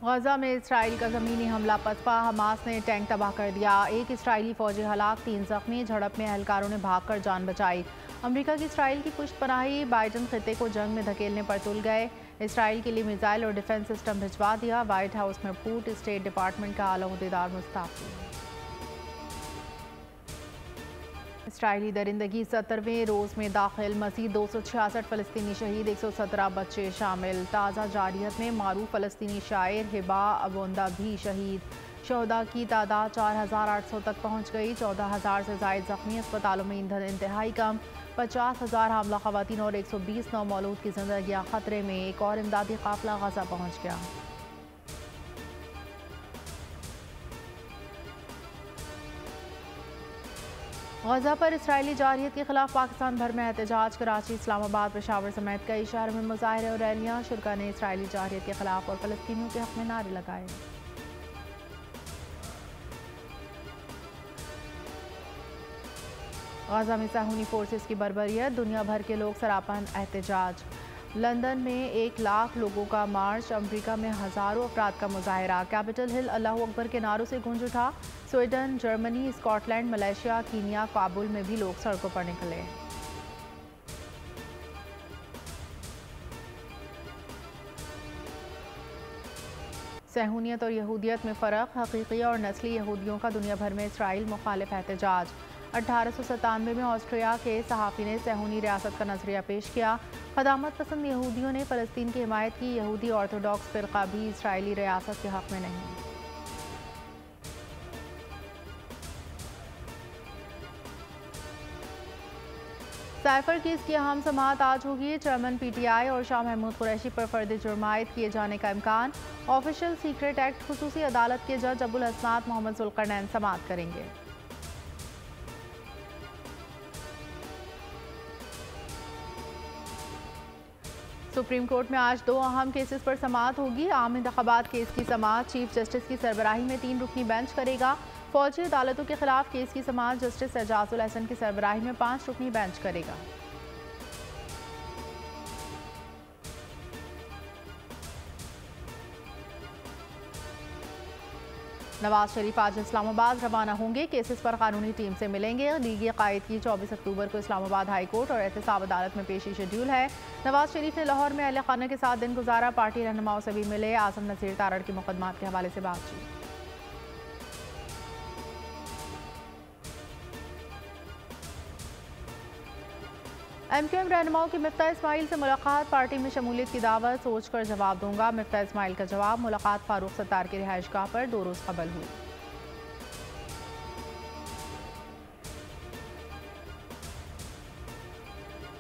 गजा में इसराइल का ज़मीनी हमला पसपा, हमास ने टैंक तबाह कर दिया। एक इसराइली फौजी हलाक, 3 जख्मी। झड़प में एहलकारों ने भागकर जान बचाई। अमेरिका की इसराइल की पुष्टपनाही, बाइडन खित्ते को जंग में धकेलने पर तुल गए। इसराइल के लिए मिसाइल और डिफेंस सिस्टम भिजवा दिया। व्हाइट हाउस में फूड स्टेट डिपार्टमेंट का आला अहदेदार मुस्तफी। इसराइली दरिंदगी 70वें रोज़ में दाखिल, मज़ीद 266 फ़लस्तीनी शहीद, 117 बच्चे शामिल। ताज़ा जारियत में मारूफ फ़लस्तीनी शायर हिबा अबोंदा भी शहीद। शहदा की तादाद 4800 तक पहुँच गई। 14,000 से ज़ायद ज़ख्मी। अस्पतालों में ईंधन इंतहाई कम। 50,000 हामला ख़वातीन और 120 नौमौलूद की ज़िंदगियाँ ख़तरे में। एक और इमदादी काफ़िला गजा पहुँच गया। गजा पर इसराइली जारहियत के खिलाफ पाकिस्तान भर में एहतजाज। कराची, इस्लामाबाद, पेशावर समेत कई शहरों में मुजाहरे और रैलियां। शुरा ने इसराइली जारहियत के खिलाफ और फ़लस्तीनियों के हक़ में नारे लगाए। गजा में सहूनी फोर्सेस की बर्बरियत, दुनिया भर के लोग सरापन एहतजाज। लंदन में 1 लाख लोगों का मार्च, अमेरिका में हज़ारों अफराद का मुजाहरा। कैपिटल हिल अल्लाहू अकबर के नारों से गूंज उठा। Sweden, Germany, Scotland, Malaysia, Kenya, Kabul में भी लोग सड़कों पर निकले। सहूनियत और यहूदियत में फ़र्क, हकीकी और नस्ली यहूदियों का दुनिया भर में इसराइल मुखालिफ एहतजाज। 1897 में ऑस्ट्रिया के सहाफ़ी ने सहूनी रियासत का नजरिया पेश किया। ख़दामत पसंद यहूदियों ने फ़लस्तीन की हिमायत की। यहूदी ऑर्थोडॉक्स फ़िरक़ा भी इसराइली रियासत के हक़ में नहीं। साइफर केस की अहम समाअत आज होगी। चेयरमैन PTI और शाह महमूद कुरैशी पर फर्द जुर्म आयद किए जाने का इम्कान। ऑफिशियल सीक्रेट एक्ट खुसूसी अदालत के जज अबुल हसनात मोहम्मद जुल्करनैन समाअत करेंगे। सुप्रीम कोर्ट में आज 2 अहम केसेस पर समाअत होगी। आम इंतखाबात केस की समाअत चीफ जस्टिस की सरबराही में 3 रुकनी बेंच करेगा। फौजी अदालतों के खिलाफ केस की समाअत जस्टिस एजाजुल हसन की सरबराही में 5 रुकनी बेंच करेगा। नवाज शरीफ आज इस्लामाबाद रवाना होंगे। केसेस पर कानूनी टीम से मिलेंगे। लीगी कायद की 24 अक्टूबर को इस्लामाबाद हाई कोर्ट और एहतसाब अदालत में पेशी शेड्यूल है। नवाज शरीफ ने लाहौर में अहले खाना के साथ दिन गुजारा। पार्टी रहनुमाओं से भी मिले। आज़म नज़ीर तारड़ के मुकदमात के हवाले से बातचीत। MQM रहनुमाओं की मिफ्ता इस्माइल से मुलाकात। पार्टी में शमूलियत की दावत, सोच कर जवाब दूंगा। मिफ्ता इस्माइल का जवाब, मुलाकात फारूक सत्तार की रिहाइशगाह पर 2 रोज़ कबल हुई।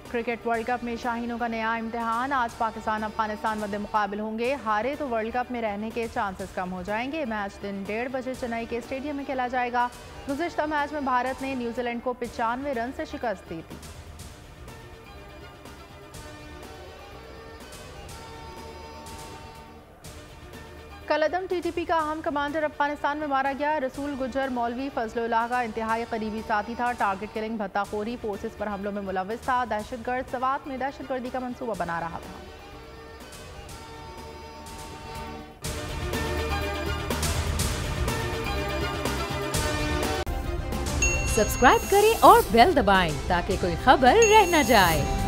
क्रिकेट वर्ल्ड कप में शाहीनों का नया इम्तिहान। आज पाकिस्तान अफगानिस्तान मध्य मुकाबिल होंगे। हारे तो वर्ल्ड कप में रहने के चांसेस कम हो जाएंगे। मैच दिन 1:30 बजे चेन्नई के स्टेडियम में खेला जाएगा। गुज़िश्ता मैच में भारत ने न्यूजीलैंड को 95 रन से शिकस्त दी थी। कलअदम TTP का अहम कमांडर अफगानिस्तान में मारा गया। रसूल गुजर मौलवी फजलुल्लाह का इंतहाई करीबी साथी था। टारगेट किलिंग, भत्ताखोरी, फोर्सेस पर हमलों में मुलव्विस था। दहशतगर्द सवात में दहशतगर्दी का मंसूबा बना रहा था। सब्सक्राइब करें और बेल दबाएं ताकि कोई खबर रह न जाए।